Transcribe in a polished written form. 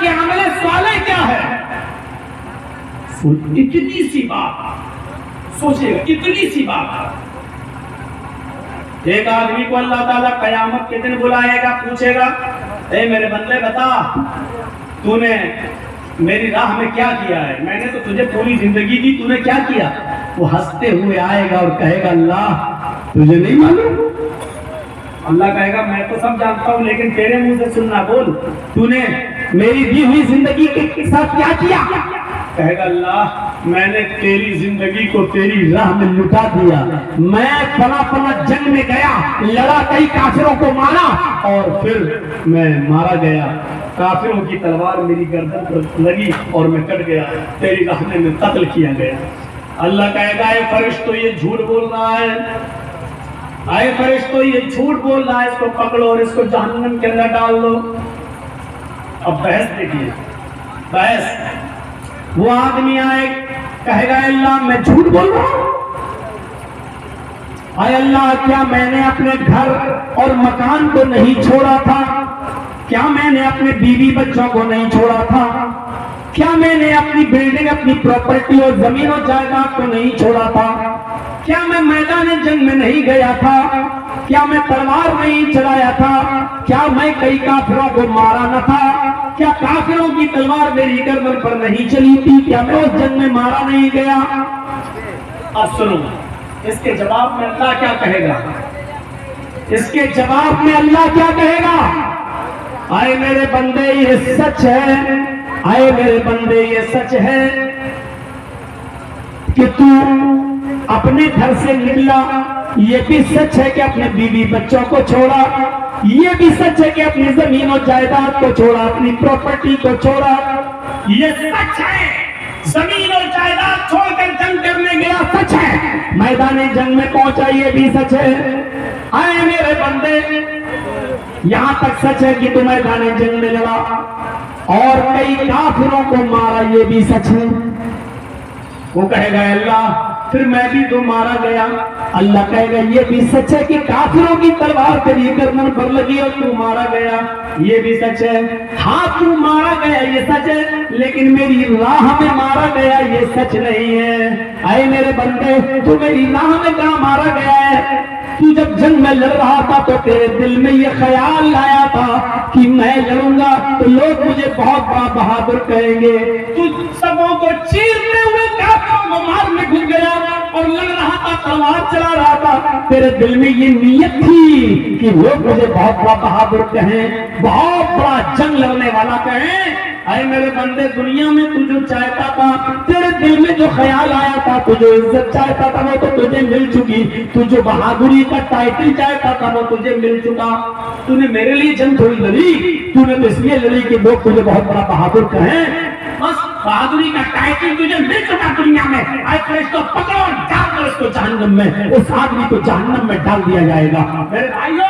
कि अमल साले क्या है। इतनी सी बात सोचिएगा, इतनी सी बात। एक आदमी को अल्लाह ताला कयामत के दिन बुलाएगा, पूछेगा, ए मेरे बंदे बता, तूने मेरी राह में क्या किया है? मैंने तो तुझे पूरी जिंदगी दी, तूने क्या किया? वो हंसते हुए आएगा और कहेगा, अल्लाह तुझे नहीं मालूम? अल्लाह कहेगा, मैं तो सब जानता हूँ, लेकिन तेरे मुंह से सुनना, बोल तूने मेरी दी हुई जिंदगी के साथ क्या किया? कहेगा, अल्लाह मैंने तेरी जिंदगी को तेरी राह में लुटा दिया। मैं फला फला जंग में गया, लड़ा, कई काफिरों को मारा और फिर मैं मारा गया। काफिरों की तलवार मेरी गर्दन पर लगी और मैं कट गया, तेरी राह में कत्ल किया गया। अल्लाह कहेगा, ए फरिश्तों ये झूठ बोल रहा है, आए फरिश्तों ये झूठ बोल रहा है, इसको पकड़ो और इसको जहन्नम के अंदर डाल दो। अब बहस देखिए, बहस। वो आदमी आए, कहेगा, अल्लाह मैं झूठ बोल रहा हूं? आए अल्लाह, क्या मैंने अपने घर और मकान को नहीं छोड़ा था? क्या मैंने अपने बीवी बच्चों को नहीं छोड़ा था? क्या मैंने अपनी बिल्डिंग, अपनी प्रॉपर्टी और जमीन और जायदाद को नहीं छोड़ा था? क्या मैं मैदान जंग में नहीं गया था? क्या मैं तलवार नहीं चलाया था? क्या मैं कई काफिरों को मारा न था? क्या काफिरों की तलवार मेरी गर्दन पर नहीं चली थी? क्या मैं उस जंग में मारा नहीं गया? अब सुनो, इसके जवाब में अल्लाह क्या कहेगा? इसके जवाब में अल्लाह क्या कहेगा? आए मेरे बंदे ये सच है, आए मेरे बंदे ये सच है कि तू अपने घर से निकला, ये भी सच है कि अपने बीवी बच्चों को छोड़ा, ये भी सच है कि अपनी जमीन और जायदाद को छोड़ा, अपनी प्रॉपर्टी को छोड़ा। ये सच है, जमीन और जायदाद छोड़कर जंग करने गया, सच है। मैदान जंग में पहुंचा, ये भी सच है। आए मेरे बंदे, यहां तक सच है कि तू मैदान जंग में लड़ा और कई काफिरों को मारा, ये भी सच है। वो कहेगा, अल्लाह फिर मैं भी तो मारा गया। अल्लाह कहेगा, ये भी सच है कि काफिरों की तलवार तेरी गर्दन पर लगी और तू मारा गया, ये भी सच है। हाँ तू मारा गया ये सच है, लेकिन मेरी राह में मारा गया ये सच नहीं है। आए मेरे बंदे, तू मेरी राह में कहाँ मारा गया है? तू जब जंग में लड़ रहा था तो तेरे दिल में ये ख्याल आया था कि मैं लड़ूंगा तो लोग मुझे बहुत बड़ा बहादुर कहेंगे। तू सबों को चीरते हुए काफिरों को मारने घुस गया और लड़ रहा था, तलवार चला रहा था। तेरे दिल में ये नीयत थी कि लोग मुझे बहुत बड़ा बहादुर कहें, बहुत बड़ा जंग लड़ने वाला कहें। अरे मेरे बंदे, दुनिया में तू जो चाहता था, तेरे दिल में जो ख्याल आया था, तू जो इज्जत चाहता था वो तो तुझे मिल चुकी। तू जो बहादुरी का टाइटल चाहता था वो तुझे मिल चुका। तूने मेरे लिए जंग थोड़ी लड़ी, तूने तो इसलिए लड़ी कि लोग तुझे बहुत बड़ा बहादुर कहें। बस बहादुरी का टाइटल तुझे मिल चुका दुनिया में। आए फरिश्तों, पकड़ो और डाल दो इसको जहन्नम में। उस आदमी को जहन्नम में डाल दिया जाएगा। मेरे भाइयों,